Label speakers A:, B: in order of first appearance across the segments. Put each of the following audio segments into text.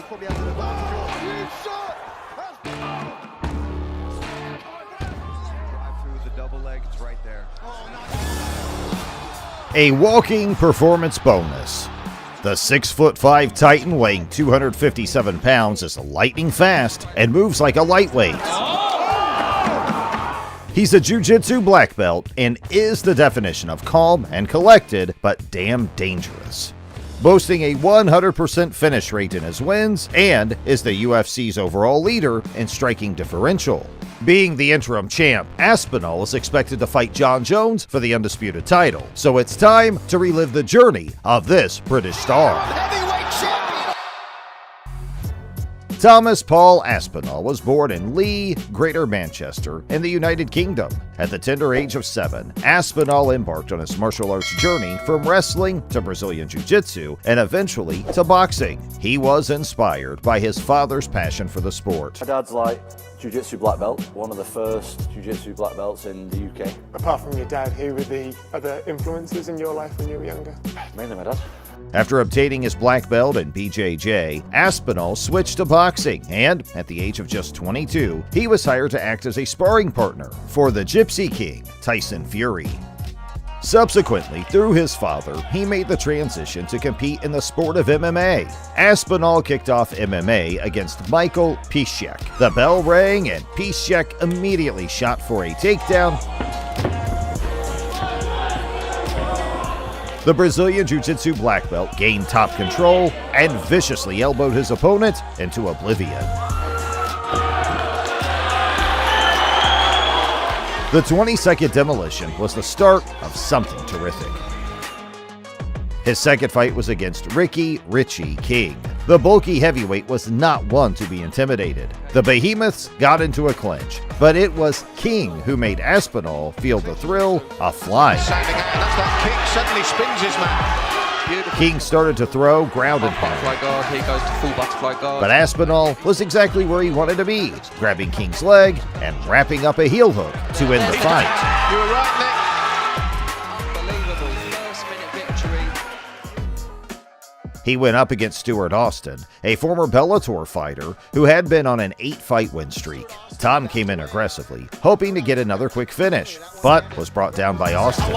A: probably has an advantage. Huge shot! Drive through the double leg, it's right there.
B: A walking performance bonus. The 6'5" Titan weighing 257 pounds is lightning fast and moves like a lightweight. He's a jiu-jitsu black belt and is the definition of calm and collected, but damn dangerous. Boasting a 100% finish rate in his wins and is the UFC's overall leader in striking differential. Being the interim champ, Aspinall is expected to fight Jon Jones for the undisputed title, so it's time to relive the journey of this British star.
A: Heavyweight champion!
B: Thomas Paul Aspinall was born in Lee, Greater Manchester, in the United Kingdom. At the tender age of 7, Aspinall embarked on his martial arts journey from wrestling to Brazilian Jiu-Jitsu and eventually to boxing. He was inspired by his father's passion for the sport.
C: My dad's like Jiu-Jitsu black belt, one of the first Jiu-Jitsu black belts in the UK.
D: Apart from your dad, who were the other influences in your life when you were younger?
C: Mainly my dad.
B: After obtaining his black belt in BJJ, Aspinall switched to boxing, and at the age of just 22, he was hired to act as a sparring partner for the Gypsy King, Tyson Fury. Subsequently, through his father, he made the transition to compete in the sport of MMA. Aspinall kicked off MMA against Michael Piszczek. The bell rang, and Piszczek immediately shot for a takedown. The Brazilian Jiu-Jitsu black belt gained top control and viciously elbowed his opponent into oblivion. The 20-second demolition was the start of something terrific. His second fight was against Richie King. The bulky heavyweight was not one to be intimidated. The behemoths got into a clinch, but it was King who made Aspinall feel the thrill of flying.
A: King suddenly spins his man. Beautiful.
B: King started to throw, ground and pound.
A: Butterfly guard, here goes to full butterfly guard.
B: But Aspinall was exactly where he wanted to be, grabbing King's leg and wrapping up a heel hook to end the fight.
A: You were right, Nick.
B: He went up against Stuart Austin, a former Bellator fighter who had been on an 8-fight win streak. Tom came in aggressively, hoping to get another quick finish, but was brought down by Austin.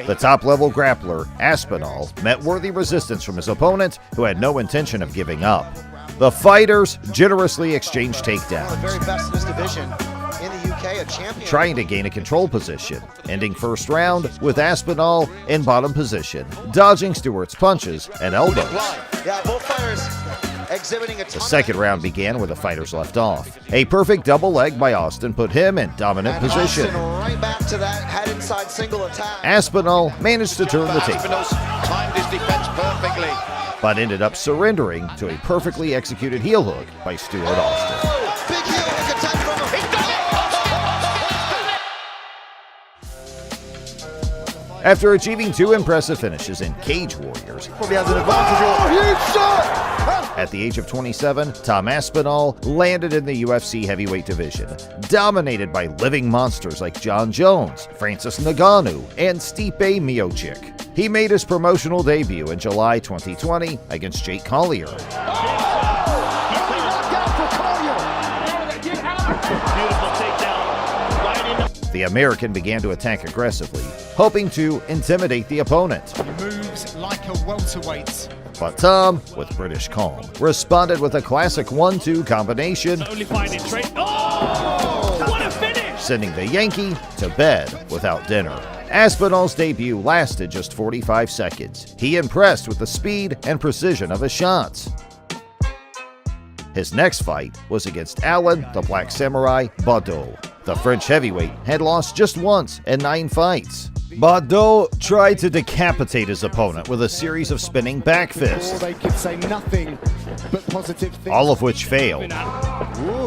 B: The top-level grappler, Aspinall, met worthy resistance from his opponent, who had no intention of giving up. The fighters generously exchanged takedowns,
E: The very best in this division in the UK, a champion.
B: trying to gain a control position, ending first round with Aspinall in bottom position, dodging Stewart's punches and elbows.
E: Yeah, both fighters exhibiting a ton
B: The second round began where the fighters left off. A perfect double leg by Austin put him in dominant
E: and
B: position.
E: Austin right back to that head inside single attack.
B: Aspinall managed to turn the
A: Aspinall's
B: table,
A: timed his defense perfectly.
B: but ended up surrendering to a perfectly executed heel hook by Stuart Austin.
E: Oh, big heel hook attack from him. He's done it!
B: After achieving 2 impressive finishes in Cage Warriors,
A: Probably has an advantage. Huge shot!
B: at the age of 27, Tom Aspinall landed in the UFC heavyweight division, dominated by living monsters like Jon Jones, Francis Ngannou, and Stipe Miocic. He made his promotional debut in July 2020 against Jake Collier. The American began to attack aggressively, hoping to intimidate the opponent.
F: He moves like a welterweight.
B: But Tom, with British calm, responded with a classic 1-2 combination,
G: Only finding straight. Oh! What a finish!
B: sending the Yankee to bed without dinner. Aspinall's debut lasted just 45 seconds. He impressed with the speed and precision of his shots. His next fight was against Alan the Black Samurai Baudot. The French heavyweight had lost just once in 9 fights. Baudot tried to decapitate his opponent with a series of spinning back fists,
F: They could say nothing but positive things.
B: all of which failed.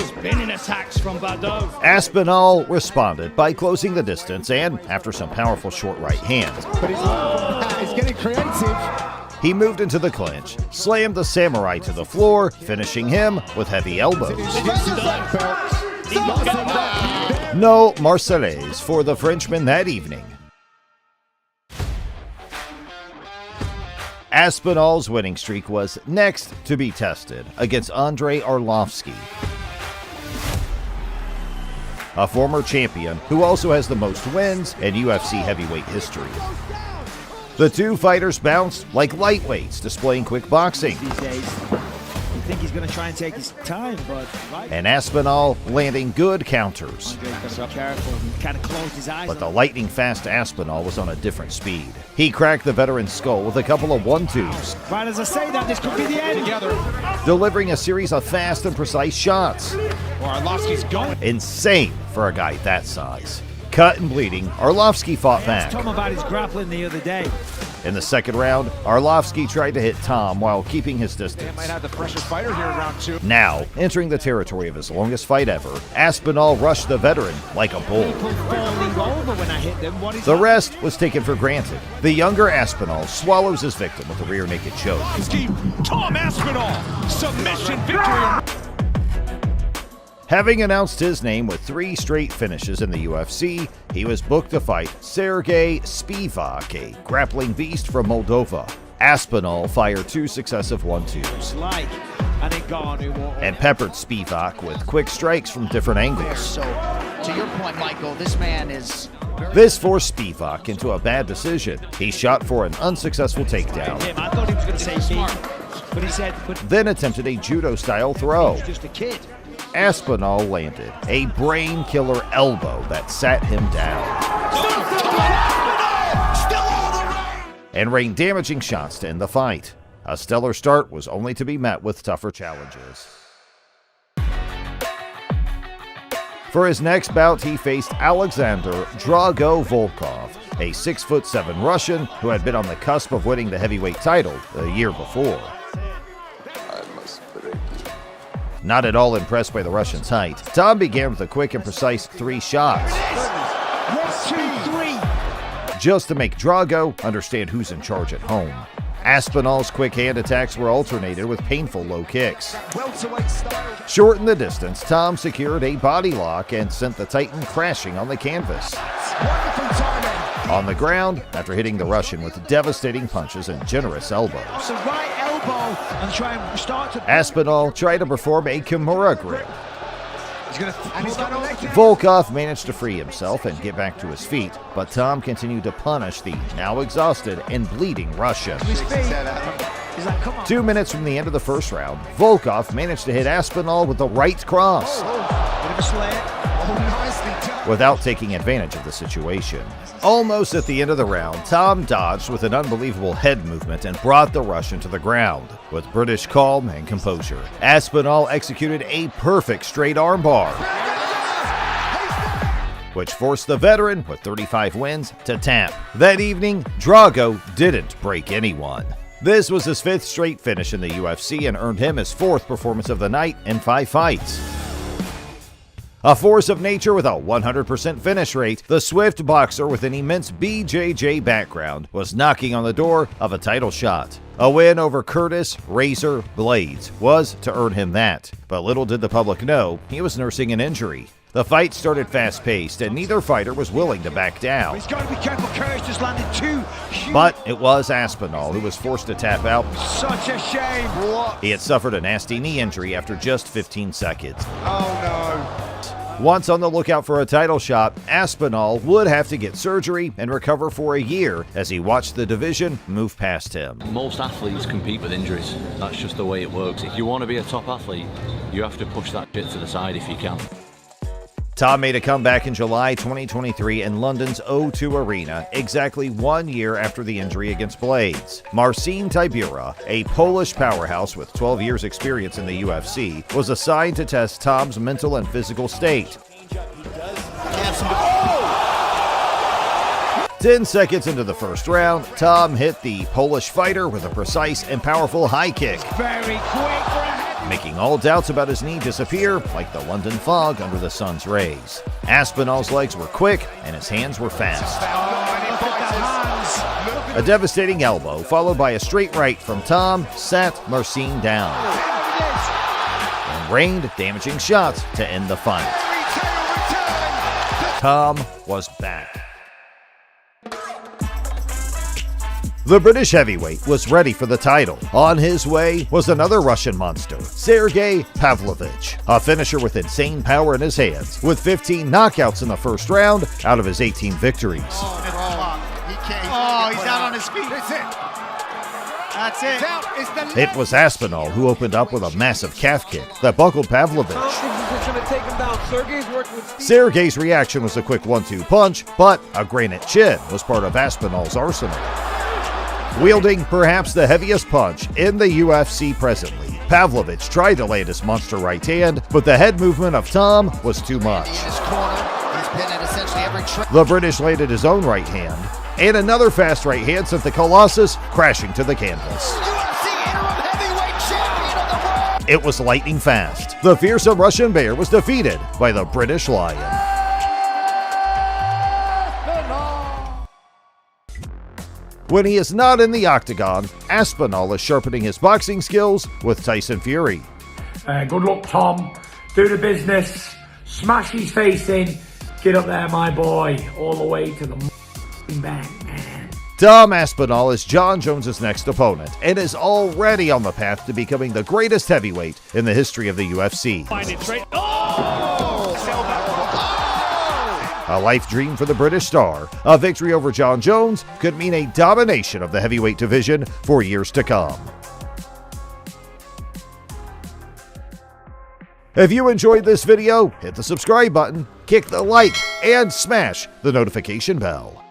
G: Spinning attacks from Baudot.
B: Aspinall responded by closing the distance and, after some powerful short right hands,
F: But he's getting creative.
B: he moved into the clinch, slammed the samurai to the floor, finishing him with heavy elbows. No Marseillaise for the Frenchman that evening. Aspinall's winning streak was next to be tested against Andrei Arlovski, a former champion who also has the most wins in UFC heavyweight history. The two fighters bounced like lightweights, displaying quick boxing.
H: These days, you think he's going to try and take his time, but
B: And Aspinall landing good counters.
H: Andre's got to be careful. He kind of closed his eyes.
B: But the lightning-fast Aspinall was on a different speed. He cracked the veteran's skull with a couple of 1-2s,
H: Right as I say that, this could be the end.
B: delivering a series of fast and precise shots.
H: Arlovski's going.
B: Insane for a guy that size. Cut and bleeding, Arlovski fought back.
H: Asked Tom about his grappling the other day.
B: In the second round, Arlovski tried to hit Tom while keeping his distance.
F: Might have the pressure fighter here in round 2.
B: Now, entering the territory of his longest fight ever, Aspinall rushed the veteran like a bull.
H: People falling over when I hit them. What is
B: The
H: that?
B: rest was taken for granted. The younger Aspinall swallows his victim with a rear naked choke.
G: Tom Aspinall, submission victory.
B: Having announced his name with 3 straight finishes in the UFC, he was booked to fight Sergey Spivak, a grappling beast from Moldova. Aspinall fired 2 successive 1-2s
H: Like an Ngannou
B: and peppered Spivak with quick strikes from different angles.
I: So, to your point, Michael, this man is
B: This forced Spivak into a bad decision. He shot for an unsuccessful takedown,
H: I thought he was going to say me, but he said, but
B: then attempted a judo-style throw.
H: he's just a kid.
B: Aspinall landed a brain-killer elbow that sat him down and rained damaging shots to end the fight. A stellar start was only to be met with tougher challenges. For his next bout, he faced Alexander Drago Volkov, a 6'7" Russian who had been on the cusp of winning the heavyweight title the year before. Not at all impressed by the Russian's height, Tom began with a quick and precise 3 shots,
H: 1, 2, 3.
B: just to make Drago understand who's in charge at home. Aspinall's quick hand attacks were alternated with painful low kicks.
H: Welterweight style.
B: Short in the distance, Tom secured a body lock and sent the Titan crashing on the canvas.
H: Wonderful timing.
B: On the ground, after hitting the Russian with devastating punches and generous elbows,
H: The right elbow and try and start to.
B: Aspinall tried to perform a Kimura grip.
H: He's going to.
B: Volkov managed to free himself and get back to his feet, but Tom continued to punish the now exhausted and bleeding Russian.
H: He's like, come on.
B: 2 minutes from the end of the first round, Volkov managed to hit Aspinall with the right cross
H: Bit of a slant.
B: without taking advantage of the situation. Almost at the end of the round, Tom dodged with an unbelievable head movement and brought the Russian to the ground. With British calm and composure, Aspinall executed a perfect straight armbar, which forced the veteran with 35 wins to tap. That evening, Drago didn't break anyone. This was his 5th straight finish in the UFC and earned him his 4th performance of the night in 5 fights. A force of nature with a 100% finish rate, the swift boxer with an immense BJJ background was knocking on the door of a title shot. A win over Curtis Razor Blades was to earn him that, but little did the public know he was nursing an injury. The fight started fast-paced and neither fighter was willing to back down.
H: He's got to be careful. Curtis just landed 2 huge.
B: But it was Aspinall who was forced to tap out.
H: Such a shame. What?
B: He had suffered a nasty knee injury after just 15 seconds.
H: Oh no.
B: Once on the lookout for a title shot, Aspinall would have to get surgery and recover for a year as he watched the division move past him.
J: Most athletes compete with injuries. That's just the way it works. If you want to be a top athlete, you have to push that shit to the side if you can.
B: Tom made a comeback in July 2023 in London's O2 Arena, exactly 1 year after the injury against Blades. Marcin Tybura, a Polish powerhouse with 12 years experience in the UFC, was assigned to test Tom's mental and physical state. 10 seconds into the first round, Tom hit the Polish fighter with a precise and powerful high kick,
H: Very quick for a head.
B: making all doubts about his knee disappear like the London fog under the sun's rays. Aspinall's legs were quick and his hands were fast.
H: Look at the hands.
B: A devastating elbow followed by a straight right from Tom sat Marcin down and rained damaging shots to end the fight. Tom was back. The British heavyweight was ready for the title. On his way was another Russian monster, Sergey Pavlovich, a finisher with insane power in his hands, with 15 knockouts in the first round out of his 18 victories.
I: He's out on his feet. That's it. That's it.
B: It was Aspinall who opened up with a massive calf kick that buckled Pavlovich. Sergey's reaction was a quick 1-2 punch, but a granite chin was part of Aspinall's arsenal. Wielding perhaps the heaviest punch in the UFC presently, Pavlovich tried to land his monster right hand, but the head movement of Tom was too much. The British landed his own right hand, and another fast right hand sent the Colossus crashing to the canvas. It was lightning fast. The fearsome Russian bear was defeated by the British Lion. When he is not in the octagon, Aspinall is sharpening his boxing skills with Tyson Fury.
K: Good luck, Tom. Do the business. Smash his face in. Get up there, my boy. All the way to the bank, man.
B: Tom Aspinall is Jon Jones' next opponent and is already on the path to becoming the greatest heavyweight in the history of the UFC. A life dream for the British star, a victory over Jon Jones could mean a domination of the heavyweight division for years to come. If you enjoyed this video, hit the subscribe button, kick the like, and smash the notification bell.